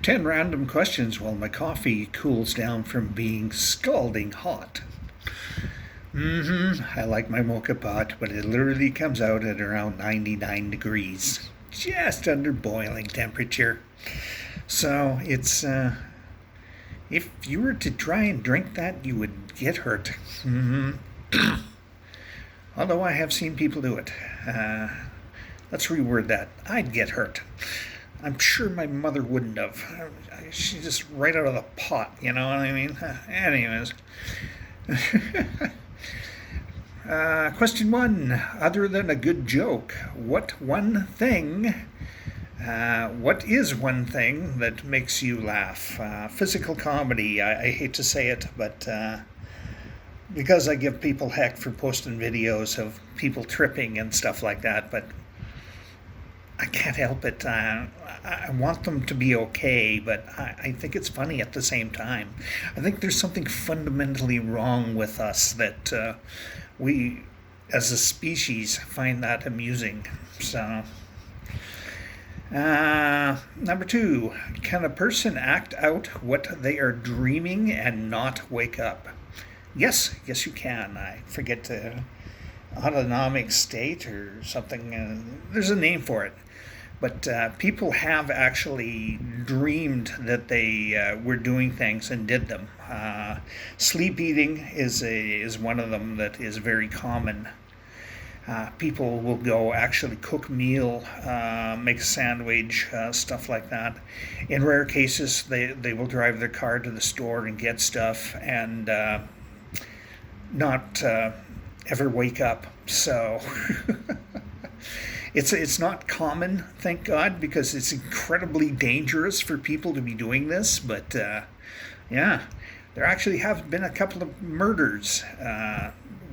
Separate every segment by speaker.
Speaker 1: 10 random questions while my coffee cools down from being scalding hot. I like my mocha pot, but it literally comes out at around 99 degrees, just under boiling temperature. So if you were to try and drink that, you would get hurt. Although I have seen people do it. Let's reword that. I'd get hurt. I'm sure my mother wouldn't have. She's just right out of the pot, you know what I mean? Anyways. Question one. Other than a good joke, what is one thing that makes you laugh? Physical comedy. I hate to say it, but because I give people heck for posting videos of people tripping and stuff like that, but I can't help it. I want them to be okay, but I think it's funny at the same time. I think there's something fundamentally wrong with us that we, as a species, find that amusing. So, number two, can a person act out what they are dreaming and not wake up? Yes, you can. I forget the autonomic state or something. There's a name for it. But people have actually dreamed that they were doing things and did them. Sleep eating is one of them that is very common. People will go actually cook meal, make a sandwich, stuff like that. In rare cases, they will drive their car to the store and get stuff and not ever wake up. So it's not common, thank God, because it's incredibly dangerous for people to be doing this. But yeah, there actually have been a couple of murders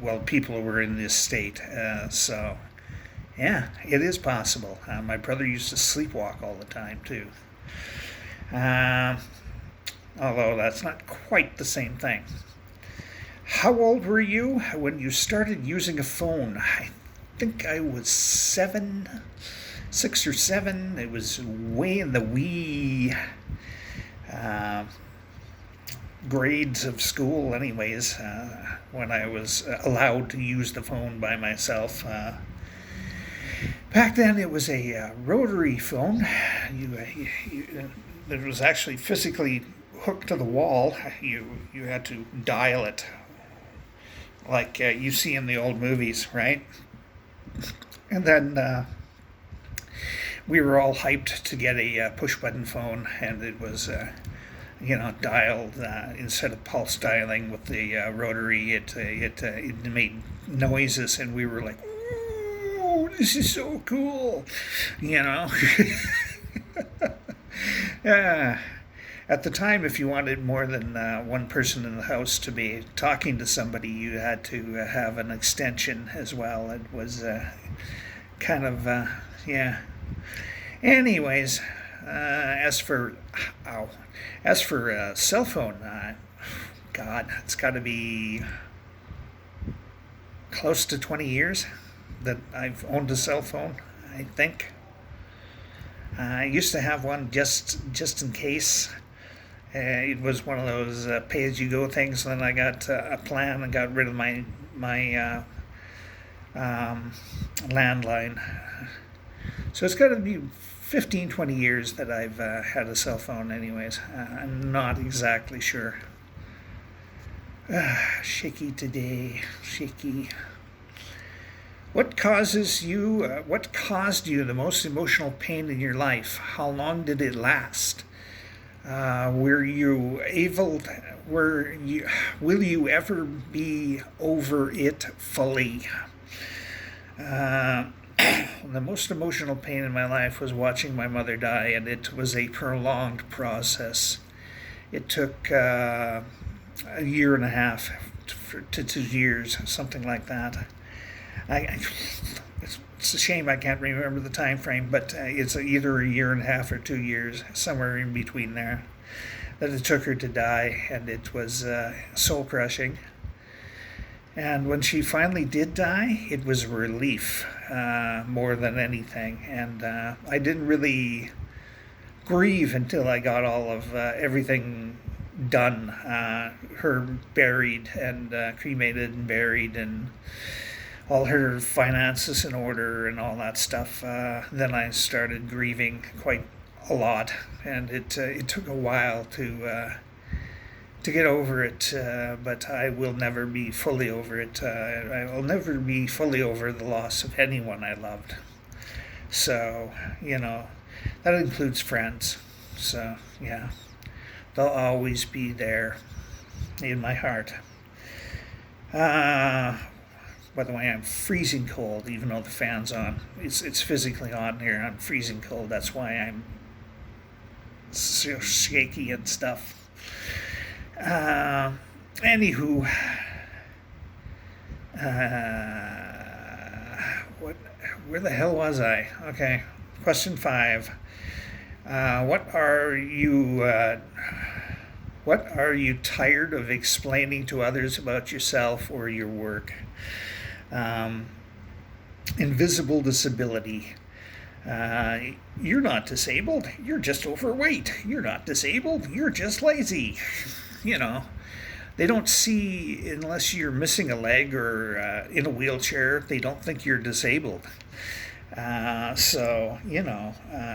Speaker 1: while people were in this state. So yeah, it is possible. My brother used to sleepwalk all the time too. Although that's not quite the same thing. How old were you when you started using a phone? I think I was 6 or 7. It was way in the wee grades of school, anyways, when I was allowed to use the phone by myself. Back then, it was a rotary phone. It was actually physically hooked to the wall. You had to dial it, like you see in the old movies, right? And then we were all hyped to get a push-button phone, and it was, dialed instead of pulse dialing with the rotary. It made noises, and we were like, "Ooh, this is so cool," you know. Yeah. At the time, if you wanted more than one person in the house to be talking to somebody, you had to have an extension as well. It was kind of, yeah. Anyways, as for cell phone, God, it's got to be close to 20 years that I've owned a cell phone, I think. I used to have one just in case. It was one of those pay-as-you-go things. And then I got a plan and got rid of my landline. So it's got to be 15, 20 years that I've had a cell phone anyways. I'm not exactly sure. Shaky today. Shaky. What caused you the most emotional pain in your life? How long did it last? Will you ever be over it fully? The most emotional pain in my life was watching my mother die, and it was a prolonged process. It took a year and a half to 2 years, something like that. It's a shame I can't remember the time frame, but it's either a year and a half or 2 years, somewhere in between there, that it took her to die, and it was soul crushing. And when she finally did die, it was a relief more than anything. And I didn't really grieve until I got all of everything done. Her buried and cremated and buried, and all her finances in order and all that stuff. Then I started grieving quite a lot, and it took a while to get over it. But I will never be fully over it. I will never be fully over the loss of anyone I loved. So that includes friends. So yeah, they'll always be there in my heart. By the way, I'm freezing cold, even though the fan's on. It's physically on here. I'm freezing cold. That's why I'm so shaky and stuff. Anywho, where the hell was I? Okay, question 5. What are you tired of explaining to others about yourself or your work? Invisible disability. You're not disabled. You're just overweight. You're not disabled. You're just lazy. They don't see, unless you're missing a leg or in a wheelchair, they don't think you're disabled.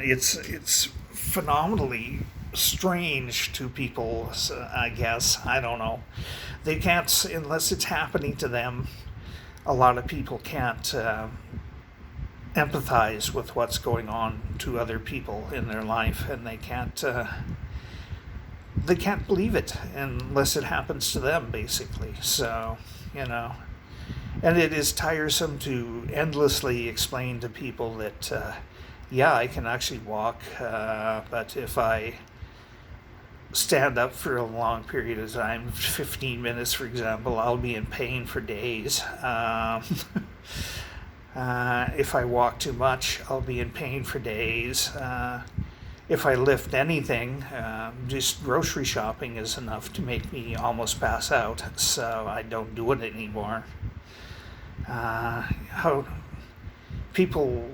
Speaker 1: It's phenomenally strange to people, I guess. I don't know. They can't, unless it's happening to them, a lot of people can't empathize with what's going on to other people in their life, and they can't believe it unless it happens to them, basically. So, and it is tiresome to endlessly explain to people that, I can actually walk, but if I stand up for a long period of time, 15 minutes, for example, I'll be in pain for days. If I walk too much, I'll be in pain for days. If I lift anything, just grocery shopping is enough to make me almost pass out, so I don't do it anymore. How people,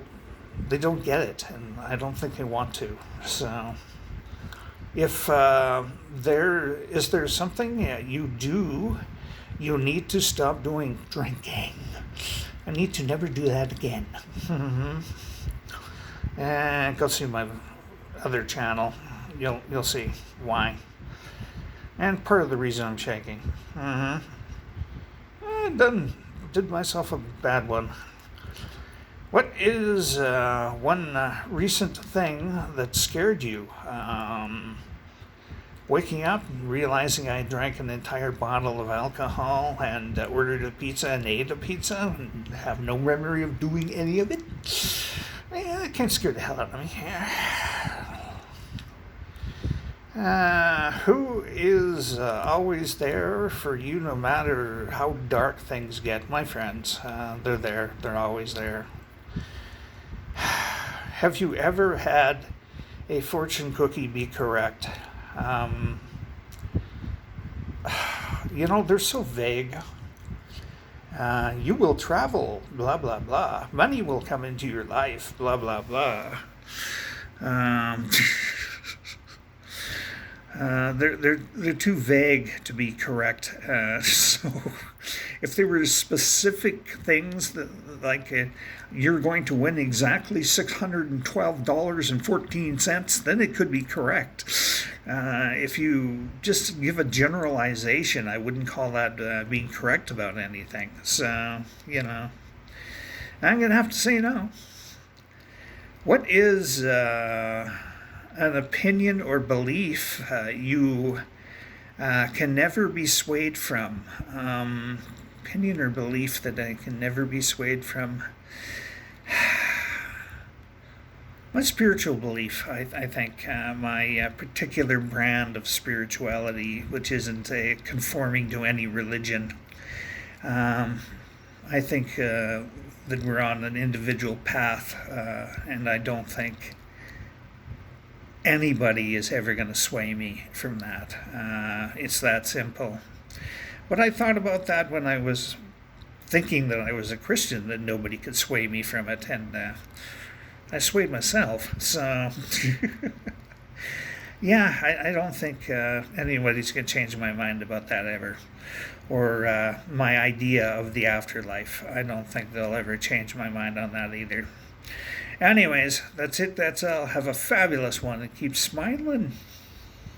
Speaker 1: they don't get it, and I don't think they want to. So if is there something you do, you need to stop doing drinking. I need to never do that again. And go see my other channel. You'll see why. And part of the reason I'm shaking. Did myself a bad one. What is one recent thing that scared you? Waking up and realizing I drank an entire bottle of alcohol and ordered a pizza and ate a pizza and have no memory of doing any of it. That kind of scared the hell out of me. Who is always there for you no matter how dark things get? My friends. They're there. They're always there. Have you ever had a fortune cookie be correct? They're so vague. You will travel, blah, blah, blah. Money will come into your life, blah, blah, blah. They're too vague to be correct. So if there were specific things that, like, you're going to win exactly $612.14, then it could be correct. If you just give a generalization, I wouldn't call that being correct about anything. So, I'm going to have to say no. What is an opinion or belief you can never be swayed from? Opinion or belief that I can never be swayed from? My spiritual belief, I think, my particular brand of spirituality, which isn't conforming to any religion. I think that we're on an individual path, and I don't think anybody is ever going to sway me from that. It's that simple. But I thought about that when I was thinking that I was a Christian, that nobody could sway me from it, and I swayed myself. So Yeah, I don't think anybody's going to change my mind about that ever. Or my idea of the afterlife. I don't think they'll ever change my mind on that either. Anyways, that's it. That's all. Have a fabulous one and keep smiling.